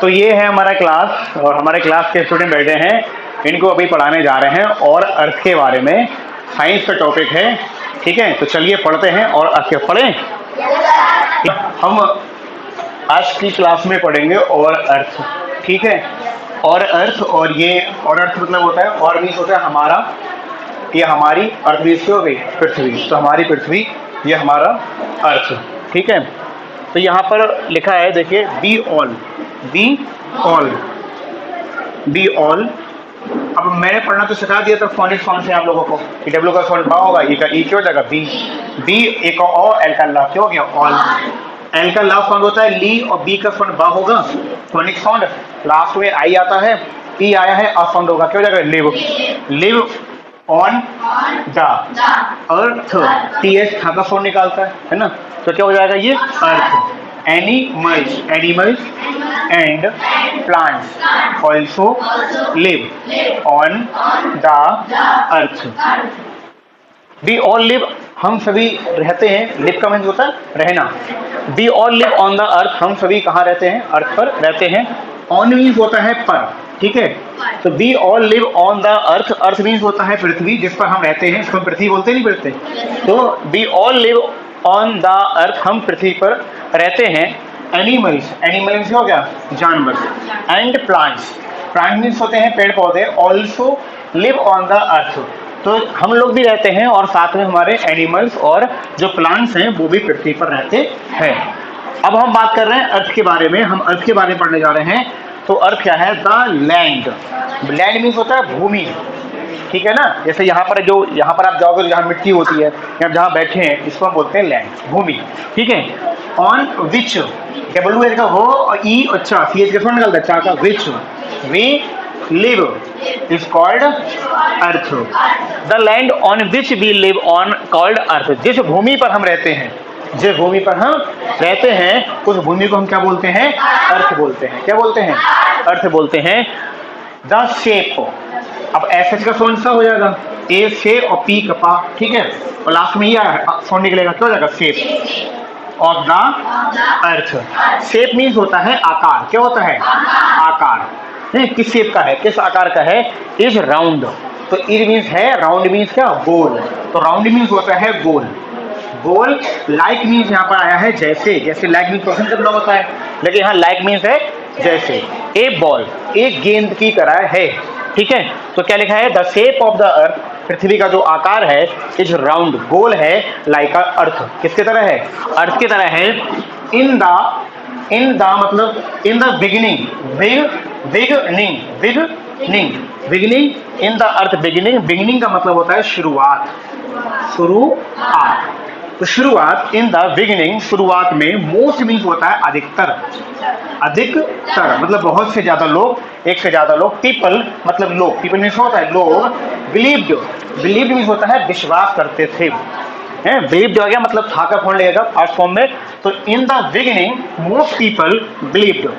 तो ये है हमारा क्लास और हमारे क्लास के स्टूडेंट बैठे हैं, इनको अभी पढ़ाने जा रहे हैं और अर्थ के बारे में। साइंस का टॉपिक है, ठीक है। तो चलिए पढ़ते हैं और अर्थ के पढ़ें। हम आज की क्लास में पढ़ेंगे और अर्थ, ठीक है। और अर्थ, और ये और अर्थ मतलब होता है, और मीन्स होता है हमारा, ये हमारी अर्थ मीन्स हो गई पृथ्वी, तो हमारी पृथ्वी, ये हमारा अर्थ, ठीक है। तो यहाँ पर लिखा है, देखिए, be all, be all, be all. अब मैंने पढ़ना तो सिखा दिया था फोनिक फॉर्म से आप लोगों को। डब्ल्यू का साउंड बा होगा, ई का ई क्यों हो जाएगा बी, बी ए का ओ, एल का ला क्यों हो गया ऑल। एल का ला साउंड होता है ली और बी का साउंड बा होगा, फोनिक साउंड। लास्ट में आई आता है, ई आया है, आ साउंड होगा, क्यों हो जाएगा live, live on the earth. T H था का साउंड निकालता है ना, तो क्या हो जाएगा ये earth. Animals, animals and plants also live on the earth. We all live, हम सभी रहते हैं, लिव का मीन्स होता है रहना। We all live on the earth, हम सभी कहाँ रहते हैं, अर्थ पर रहते हैं। ऑन मीन्स होता है पर, ठीक है। तो we all live on the earth, earth means होता है पृथ्वी जिस पर हम रहते हैं, इसको हम पृथ्वी बोलते नहीं बोलते। तो we all live on the earth, हम पृथ्वी पर रहते हैं। एनिमल्स, एनिमल्स हो गया जानवर। एंड प्लांट्स, प्लांट मीन्स होते हैं पेड़ पौधे। ऑल्सो लिव ऑन द अर्थ, तो हम लोग भी रहते हैं और साथ में हमारे एनिमल्स और जो प्लांट्स हैं वो भी पृथ्वी पर रहते हैं। अब हम बात कर रहे हैं अर्थ के बारे में, हम अर्थ के बारे में पढ़ने जा रहे हैं। तो अर्थ क्या है, द लैंड। लैंड मीन्स होता है भूमि, ठीक है ना। जैसे यहाँ पर जो, यहाँ पर आप जाओगे तो जहाँ मिट्टी होती है, या जहाँ बैठे हैं, इसको हम बोलते हैं लैंड, भूमि, ठीक है। ऑन विच, डब्ल्यू एच का हो और ई अच्छा सी एच के साउंड निकलता है, चा का which, we live is called earth. The land on which we live on called earth, जिस भूमि पर हम रहते हैं, जिस भूमि पर हम रहते हैं उस भूमि को हम क्या बोलते हैं, अर्थ बोलते हैं। क्या बोलते हैं, अर्थ बोलते हैं। द शेप, अब एस एच का साउंड सा हो जाएगा, ए से और पी का पा, ठीक है। और लास्ट में ये साउंड निकलेगा, क्या हो जाएगा shape of the earth. Shape means होता है आकार, क्या होता है आकार। किस शेप का है, किस आकार का है, इज राउंड। तो इज मीन्स है, राउंड मीन्स क्या गोल, तो राउंड मीन्स होता है गोल, गोल। लाइक मीन्स यहाँ पर आया है जैसे, जैसे लाइक मीन्स क्वेश्चन करना होता है, लेकिन यहाँ लाइक मीन्स है जैसे। ए बॉल, एक गेंद की तरह है, ठीक है। तो क्या लिखा है, the shape of the earth, पृथ्वी का जो आकार है, इज राउंड, गोल है, लाइक अर्थ, किसके तरह है, अर्थ की तरह है। इन द मतलब in the beginning, beginning, beginning in the earth, beginning, beginning का मतलब होता है शुरुआत, शुरुआत। तो शुरुआत, इन द बिगिनिंग, शुरुआत में। मोस्ट मीन्स होता है अधिकतर, अधिकतर मतलब बहुत से ज्यादा लोग, एक से ज्यादा लोग। पीपल मतलब लोग, पीपल मीन्स होता है लोग। बिलीव्ड, बिलीव्ड मीन्स होता है विश्वास करते थे, हैं। बिलीव्ड हो गया मतलब था का फॉर्म लगेगा फास्ट फॉर्म में। तो in the beginning most people believed,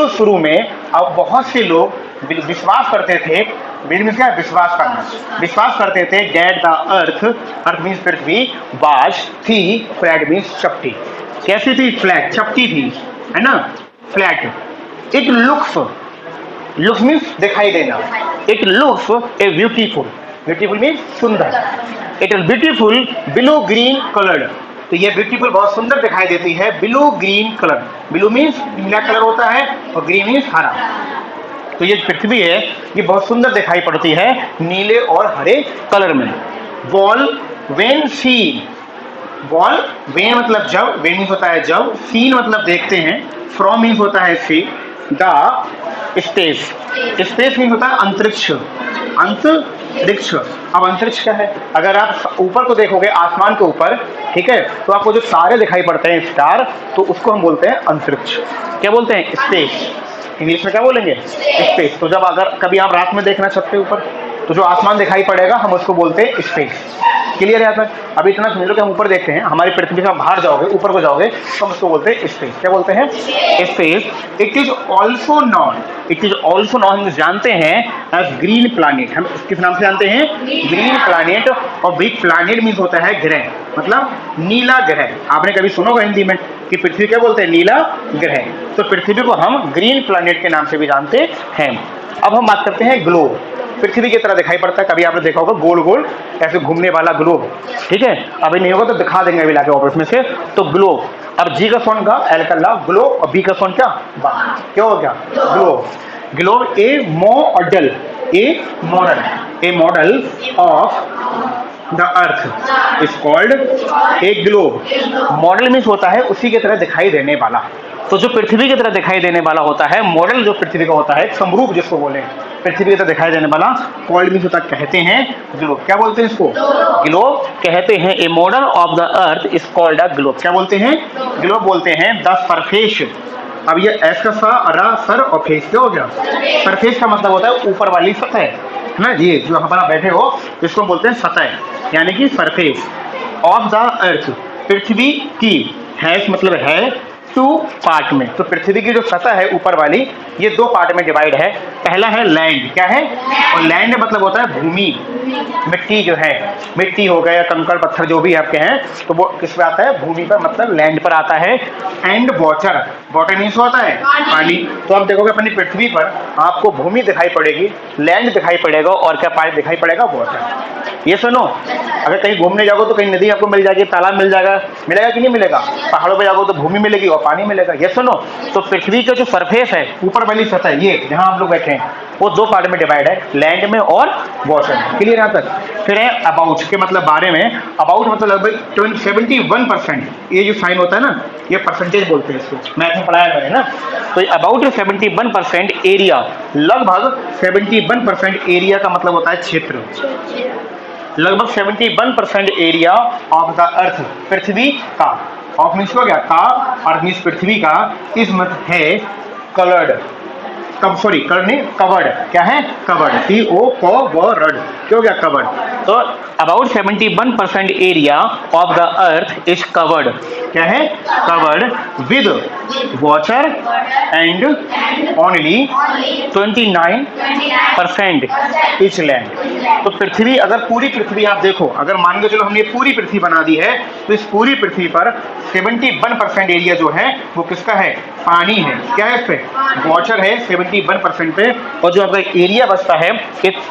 शुरू में अब बहुत से लोग विश्वास करते थे। बिलीव मीन्स क्या, विश्वास करना, विश्वास करते थे। That the earth, earth means पृथ्वी, वाज थी, फ्लैट मीन्स चपटी। कैसी थी, फ्लैट, चपटी थी, है ना, flat. It looks, looks means दिखाई देना। It looks a beautiful, beautiful means सुंदर। It is beautiful blue green coloured, तो ये ब्यूटीफुल बहुत सुंदर दिखाई देती है, blue green colour. Blue means नीला कलर होता है और ग्रीन मीन्स हरा। तो ये पृथ्वी है, ये बहुत सुंदर दिखाई पड़ती है नीले और हरे कलर में। Wall when seen, wall when मतलब जब, वेन मीन्स होता है जब, सीन मतलब देखते हैं, फ्रॉम मीन्स होता है सी। द स्पेस, स्पेस मीन्स होता है अंतरिक्ष, अंतरिक्ष। अब अंतरिक्ष क्या है, अगर आप ऊपर को देखोगे आसमान के ऊपर, ठीक है, तो आपको जो तारे दिखाई पड़ते हैं स्टार, तो उसको हम बोलते हैं अंतरिक्ष। क्या बोलते हैं, स्पेस। इंग्लिश में क्या बोलेंगे, स्पेस। तो जब अगर कभी आप रात में देखना छत के ऊपर, तो जो आसमान दिखाई पड़ेगा हम उसको बोलते हैं स्पेस। क्लियर है यहाँ पर। अभी इतना समझ लो कि हम ऊपर देखते हैं, हमारी पृथ्वी से बाहर जाओगे, ऊपर को जाओगे, तो हम उसको बोलते हैं स्पेस। क्या बोलते हैं, space. It is also non, it is also non, हम जानते हैं एज ग्रीन प्लानिट, हम किस नाम से जानते हैं, ग्रीन प्लानिट। और बिग प्लानिट मीन्स होता है ग्रह, मतलब नीला ग्रह। आपने कभी सुना होगा हिंदी में, कि पृथ्वी क्या बोलते हैं, नीला ग्रह। तो पृथ्वी को हम ग्रीन प्लैनेट के नाम से भी जानते हैं। अब हम बात करते हैं ग्लोब। पृथ्वी की तरह दिखाई पड़ता है, कभी आपने देखा होगा गोल गोल ऐसे घूमने वाला ग्लोब, ठीक है। अभी नहीं होगा तो दिखा देंगे अभी लाके ऑफिस में से। तो ग्लोब, अब जी का साउंड का, एल का ला, ग्लोब, और बी का साउंड क्या, बा, क्या हो गया, globe. Globe A model, A model of the earth is called a globe. Model means होता है उसी की तरह दिखाई देने वाला। तो जो पृथ्वी की तरह दिखाई देने वाला होता है, मॉडल जो पृथ्वी का होता है, समरूप जिसको बोले पृथ्वी की तरह दिखाई देने वाला, कॉल्ड मीन्स होता है कहते हैं ग्लोब। क्या बोलते हैं इसको, ग्लोब कहते हैं। A model of the earth is called a globe. क्या बोलते हैं, ग्लोब बोलते हैं। द सरफेस, अब ये एस का सा, रा, सर और फेस, क्या हो गया, सरफेस का मतलब होता है ऊपर वाली सतह, है ना। ये जो हमारा बैठे हो इसको बोलते हैं सतह, यानी कि सरफेस ऑफ द अर्थ, पृथ्वी की, हैज मतलब है, टू पार्ट में। तो पृथ्वी की जो सतह है ऊपर वाली, ये दो पार्ट में डिवाइड है। पहला है लैंड, क्या है, और लैंड मतलब होता है भूमि, मिट्टी जो है, मिट्टी हो गया, कंकड़ पत्थर जो भी आपके हैं, तो वो किस पे आता है, भूमि पर, मतलब लैंड पर आता है। एंड वाटर, वाटर मीन्स होता है पानी। तो आप देखोगे अपनी पृथ्वी पर आपको भूमि दिखाई पड़ेगी, लैंड दिखाई पड़ेगा, और क्या पानी दिखाई पड़ेगा, वाटर। ये सुनो, अगर कहीं घूमने जाओगे तो कहीं नदी आपको मिल जाएगी, तालाब मिल जाएगा, मिलेगा कि नहीं मिलेगा, पहाड़ों पे जाओगे तो भूमि मिलेगी और पानी मिलेगा। ये सुनो, तो पृथ्वी का जो सरफेस है, ऊपर वाली सतह, ये जहां हम लोग बैठे हैं, वो दो पार्ट में डिवाइड है, लैंड में और वाटर। क्लियर यहाँ तक। फिर है अबाउट के मतलब बारे में। अबाउट मतलब लगभग 71%, ये जो साइन होता है ना, ये परसेंटेज बोलते हैं इसको, मैथ में पढ़ाया मैंने ना। तो अबाउट 71% एरिया, लगभग 71% एरिया का मतलब होता है क्षेत्र, लगभग 71% एरिया ऑफ द अर्थ, पृथ्वी का, ऑफ मीन्स हो गया का, अर्थ मीन्स पृथ्वी का, इस मत है कलर्ड, कब, सॉरी कलर्ड नहीं, कवर्ड, क्या है, कवर्ड, C-O-V-E-R-D, क्या हो गया, कवर्ड। तो about 71% area of the earth is covered, क्या है, covered with water and only 29% is land. तो पृथ्वी, अगर पूरी पृथ्वी आप देखो, अगर मान के चलो हमने पूरी पृथ्वी बना दी है, तो इस पूरी पृथ्वी पर 71% एरिया जो है वो किसका है, पानी है, क्या है, इस पे वाटर है 71% पे, और जो आपका एरिया बचता है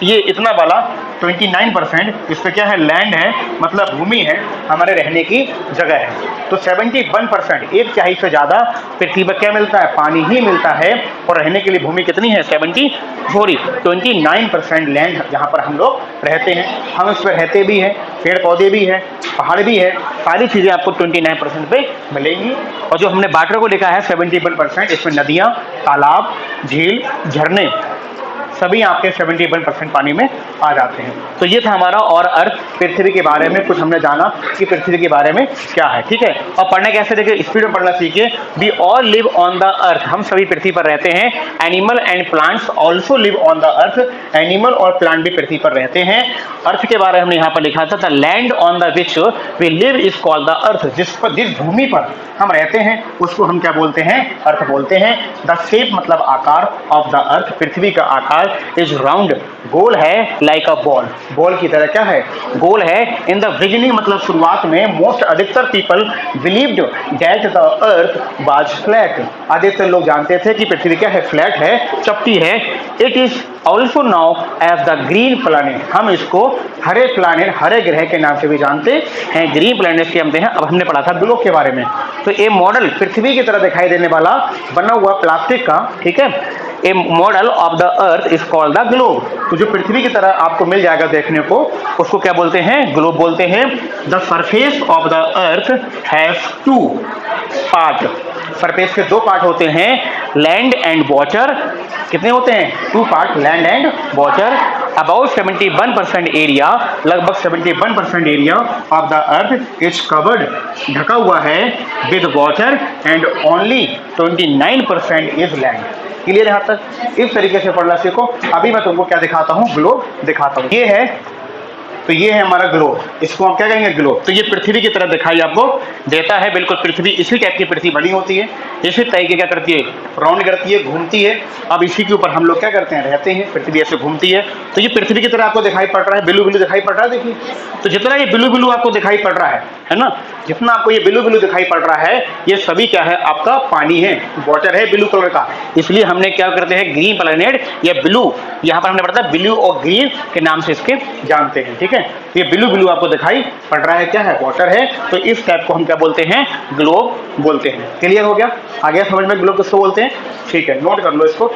ये इतना वाला 29%, इस पे क्या है, लैंड है, मतलब भूमि है, हमारे रहने की जगह है। तो 71%, एक तिहाई से ज़्यादा पृथ्वी पर क्या मिलता है, पानी ही मिलता है, और रहने के लिए भूमि कितनी है, 29% लैंड, जहाँ पर हम लोग रहते हैं। हम इस पर रहते भी हैं, पेड़ पौधे भी हैं, पहाड़ भी है, सारी चीज़ें आपको 29% पे मिलेंगी। और जो हमने वाटर को लिखा है 71%, इसमें नदियाँ, तालाब, झील, झरने सभी आपके 71% पानी में आ जाते हैं। तो ये था हमारा और अर्थ, पृथ्वी के बारे में कुछ हमने जाना कि पृथ्वी के बारे में क्या है, ठीक है। और पढ़ने कैसे, देखिए स्पीड में पढ़ना सीखिए। We all live on the earth, हम सभी पृथ्वी पर रहते हैं। Animal and plants also live on the earth, animal और प्लांट भी पृथ्वी पर रहते हैं। अर्थ के बारे में हमने यहाँ पर लिखा था, the land on the which we live is called the earth, जिस भूमि पर हम रहते हैं उसको हम क्या बोलते हैं, अर्थ बोलते हैं। द शेप मतलब आकार ऑफ द अर्थ, पृथ्वी का आकार इज राउंड, गोल है, लाइक अ बॉल, बॉल की तरह क्या है, गोल है। इन द बिगिनिंग मतलब शुरुआत में, मोस्ट अधिकतर people believed that the earth was flat, अधिकतर लोग जानते थे कि पृथ्वी क्या है, फ्लैट है, चपटी है। It is also now as the green planet, हम इसको हरे प्लैनेट, हरे ग्रह के नाम से भी जानते हैं, ग्रीन प्लैनेट से जानते हैं। अब हमने पढ़ा था ग्लोब के बारे में। तो ये मॉडल पृथ्वी की तरह दिखाई देने वाला बना हुआ प्लास्टिक का, ठीक है, a model of the earth is called the globe. तो जो पृथ्वी की तरह आपको मिल जाएगा देखने को, उसको क्या बोलते हैं, ग्लोब बोलते हैं। The surface of the earth has two part, surface के दो पार्ट होते हैं, लैंड एंड वाटर। कितने होते हैं, two part, land and water. About 71% area, लगभग 71% area of the earth is covered, ढका हुआ है, with water and only 29% is land. Clear यहाँ तक, इस तरीके से पढ़ना सीखो। अभी मैं तुमको क्या दिखाता हूँ, ग्लोब दिखाता हूँ। ये है, तो ये है हमारा ग्लोब, इसको हम क्या कहेंगे, ग्लोब। तो ये पृथ्वी की तरह दिखाई आपको देता है, बिल्कुल पृथ्वी इसी टाइप की पृथ्वी बनी होती है, इसी टाइप की क्या करती है, राउंड करती है, घूमती है। अब इसी के ऊपर हम लोग क्या करते हैं, रहते हैं, पृथ्वी ऐसे घूमती है। तो ये पृथ्वी की तरह आपको दिखाई पड़ रहा है, ब्लू ब्लू दिखाई पड़ रहा है, देखिए। तो जितना ये ब्लू ब्लू आपको दिखाई पड़ रहा है ना, जितना आपको ये ब्लू ब्लू दिखाई पड़ रहा है ये सभी क्या है, आपका पानी है, वाटर है ब्लू कलर का। इसलिए हमने क्या करते हैं, ग्रीन प्लैनेट या ब्लू, यहाँ पर हमने पढ़ा था ब्लू और ग्रीन के नाम से इसके जानते हैं। ठीक है, ये ब्लू ब्लू आपको दिखाई पड़ रहा है, क्या है, वाटर है। तो इस टाइप को हम क्या बोलते हैं, ग्लोब बोलते हैं। क्लियर हो गया, आ गया समझ में ग्लोब किसको बोलते हैं? ठीक है, नोट कर लो इसको।